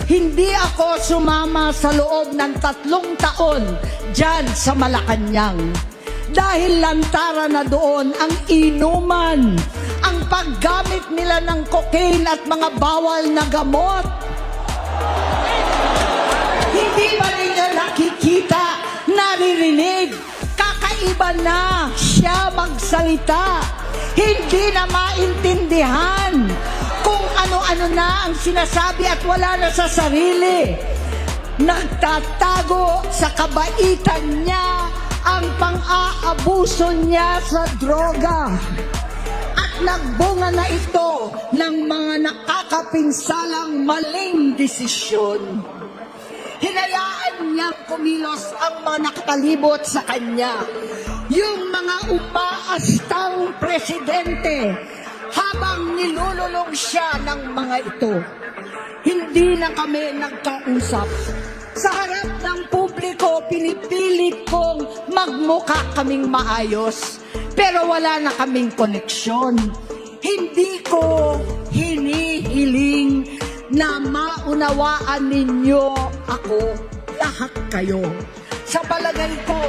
Hindi ako sumama sa loob ng 3 taon dyan sa Malacanang. Dahil lantara na doon ang inuman, ang paggamit nila ng cocaine at mga bawal na gamot. Hindi ba nila nakikita, naririnig? Kakaiba na siya magsalita. Hindi na maintindihan kung ano-ano na ang sinasabi at wala na sa sarili. Nagtatago sa kabaitan niya ang pang-aabuso niya sa droga. At nagbunga na ito ng mga nakakapinsalang maling desisyon. Hinayaan niyang kumilos ang mga nakatalibot sa kanya. Yung mga umaastang presidente habang nilululong siya ng mga ito. Hindi na kami nagkausap. Sa harap ng publiko, pinipilit kong magmukha kaming maayos. Pero wala na kaming koneksyon. Hindi ko hinihiling na maunawaan ninyo ako, lahat kayo. Sa palagay ko,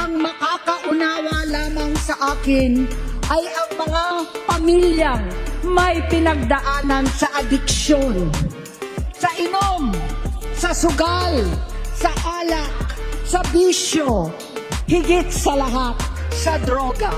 ang makakaunawa lamang sa akin ay ang mga pamilyang may pinagdaanan sa adiksyon, sa inom, sa sugal, sa alak, sa bisyo, higit sa lahat, sa droga.